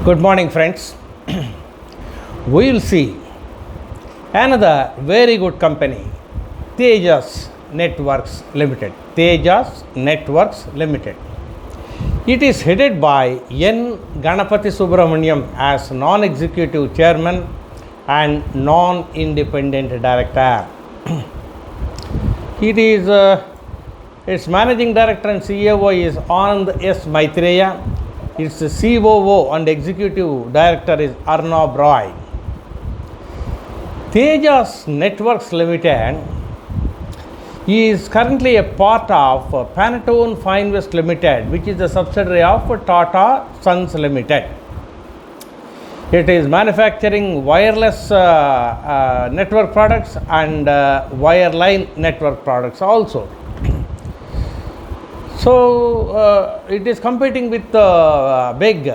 Good morning, friends. We will see another very good company, Tejas Networks Limited. Tejas Networks Limited. It is headed by N. Ganapati Subramaniam as non-executive chairman and non-independent director. Its managing director and CEO is Anand S. Maitreya. Its COO and executive director is Arnab Roy. Tejas Networks Limited is currently a part of Pantone Finevest Limited, which is a subsidiary of Tata Sons Limited. It is manufacturing wireless network products and wireline network products also. So, it is competing with big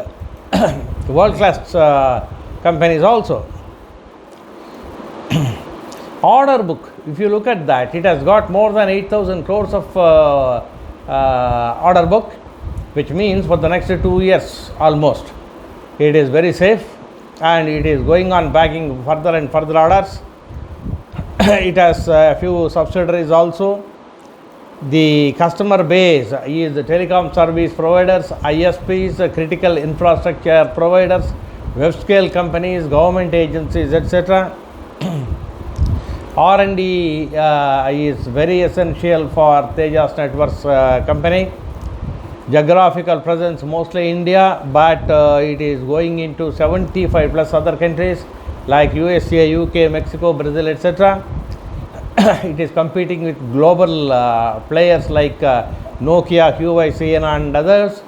world-class companies also. Order book, if you look at that, it has got more than 8,000 crores of order book, which means for the next 2 years almost. It is very safe and it is going on bagging further and further orders. It has a few subsidiaries also. The customer base is the telecom service providers, ISPs, critical infrastructure providers, web-scale companies, government agencies, etc. R&D is very essential for Tejas Networks company. Geographical presence mostly India, but it is going into 75 plus other countries like USA, UK, Mexico, Brazil, etc. It is competing with global players like Nokia, Huawei, Ciena and others.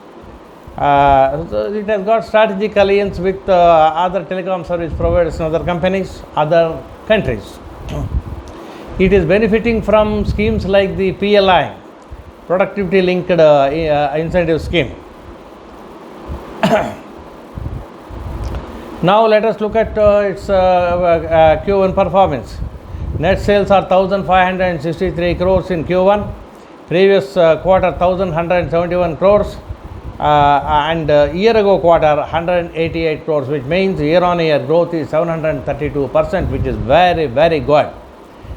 So it has got strategic alliance with other telecom service providers and other companies, other countries. It is benefiting from schemes like the PLI, Productivity Linked Incentive Scheme. Now let us look at its Q1 performance. Net sales are 1,563 crores in Q1, previous quarter 1,171 crores and year ago quarter 188 crores, which means year on year growth is 732%, which is very, very good.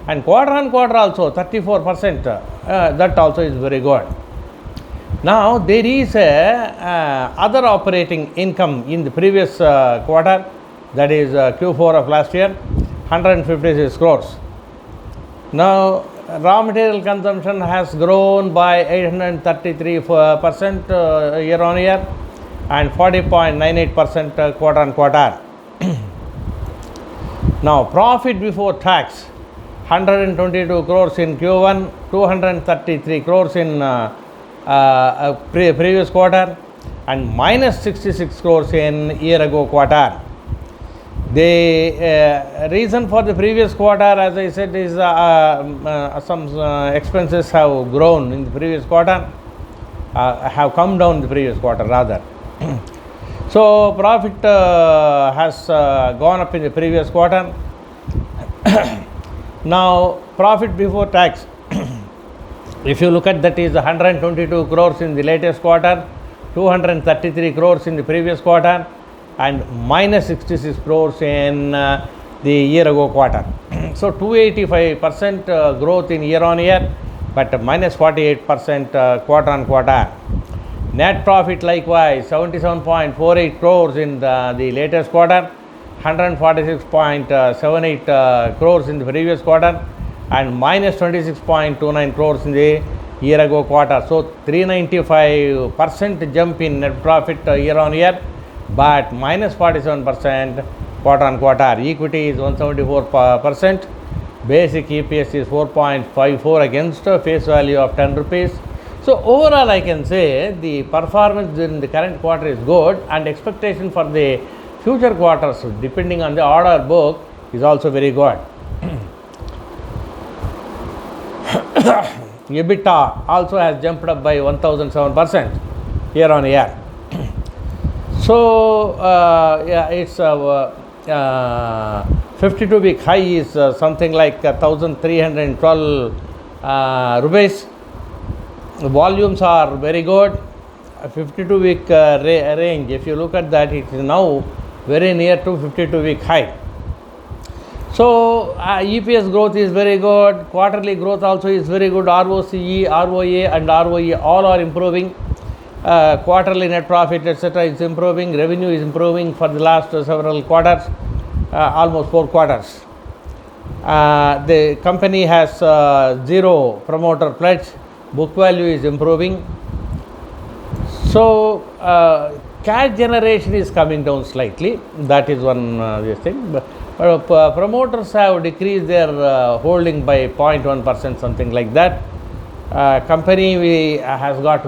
And quarter on quarter also 34%, that also is very good. Now there is other operating income in the previous quarter, that is Q4 of last year, 156 crores. Now, raw material consumption has grown by 833% year on year and 40.98% quarter on quarter. Now, profit before tax 122 crores in Q1, 233 crores in previous quarter and minus 66 crores in year ago quarter. The reason for the previous quarter, as I said, is some expenses have grown in the previous quarter, have come down in the previous quarter rather. So, profit has gone up in the previous quarter. Now, profit before tax, if you look at that, is 122 crores in the latest quarter, 233 crores in the previous quarter and minus 66 crores in the year ago quarter. So 285% growth in year on year, but minus 48% quarter on quarter. Net profit likewise 77.48 crores in the latest quarter, 146.78 crores in the previous quarter and minus 26.29 crores in the year ago quarter. So 395% jump in net profit year on year, but minus 47% quarter on quarter. Equity is 174%. Basic EPS is 4.54 against face value of 10 rupees. So overall I can say the performance in the current quarter is good and expectation for the future quarters depending on the order book is also very good. EBITDA also has jumped up by 1007% year on year. So, its 52-week high is something like 1,312 rupees. The volumes are very good 52-week range. If you look at that, it is now very near to 52-week high. So EPS growth is very good, quarterly growth also is very good, ROCE, ROA and ROE all are improving, quarterly net profit etc. is improving, revenue is improving for the last several quarters, almost 4 quarters. The company has zero promoter pledge, book value is improving. So cash generation is coming down slightly, that is one this thing. But promoters have decreased their holding by 0.1%, something like that. Company has got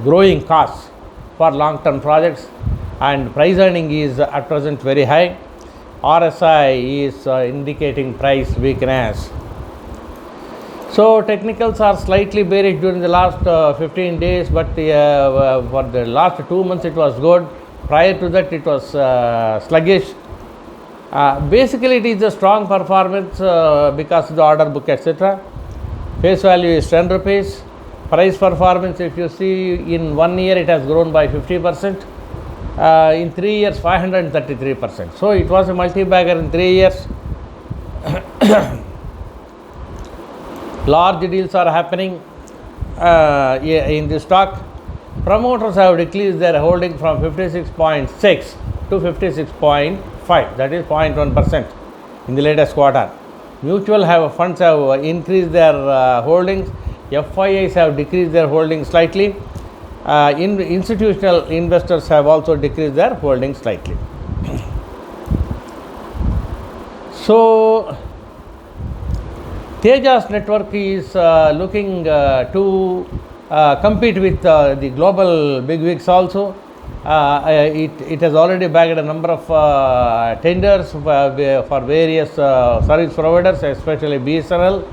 growing costs for long-term projects, and price earning is at present very high. RSI is indicating price weakness. So technicals are slightly bearish during the last 15 days, but for the last 2 months it was good. Prior to that it was sluggish. Basically it is a strong performance because of the order book etc. Face value is 10 rupees. Price performance, if you see, in 1 year it has grown by 50%. In 3 years 533%. So it was a multi-bagger in 3 years. Large deals are happening in this stock. Promoters have decreased their holding from 56.6 to 56.5, that is 0.1% in the latest quarter. Mutual funds have increased their holdings. FIIs have decreased their holdings slightly. Institutional investors have also decreased their holdings slightly. So Tejas network is looking to compete with the global bigwigs also. It has already bagged a number of tenders for various service providers, especially BSNL.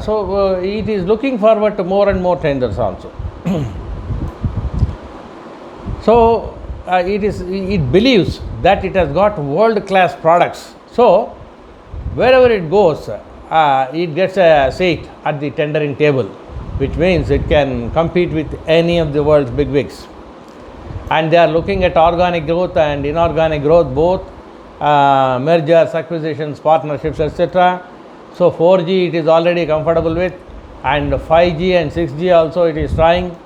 So it is looking forward to more and more tenders also. So it believes that it has got world-class products. So wherever it goes, it gets a seat at the tendering table, which means it can compete with any of the world's bigwigs. And they are looking at organic growth and inorganic growth, both mergers, acquisitions, partnerships, etc. So 4G it is already comfortable with, and 5G and 6G also it is trying.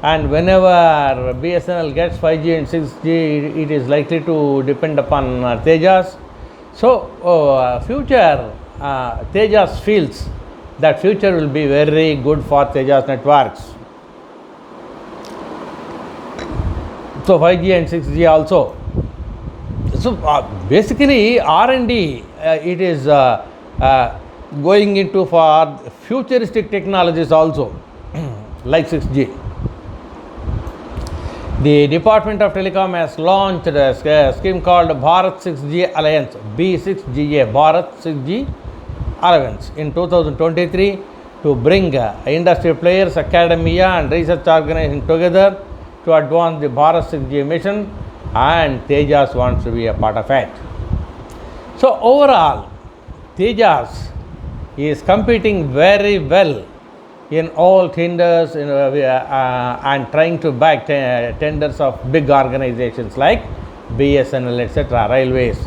And whenever BSNL gets 5G and 6G, it is likely to depend upon Tejas. So future, Tejas feels that future will be very good for Tejas networks. So 5G and 6G also. So basically R&D it is going into for futuristic technologies also like 6G. The Department of Telecom has launched a scheme called Bharat 6G Alliance, B6GA, Bharat 6G Alliance in 2023 to bring industry players, academia and research organizations together to advance the Bharat 6G mission, and Tejas wants to be a part of it. So overall, Tejas is competing very well in all tenders and trying to bag tenders of big organizations like BSNL etc., railways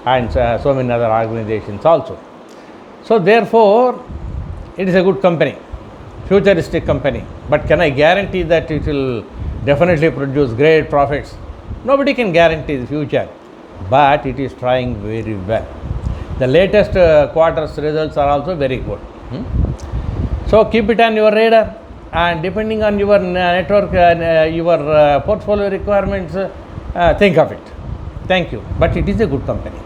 and so many other organizations also. So therefore, it is a good company, futuristic company. But can I guarantee that it will definitely produce great profits? Nobody can guarantee the future, but it is trying very well. The latest quarter's results are also very good. So keep it on your radar, and depending on your network, your portfolio requirements, think of it. Thank you. But it is a good company.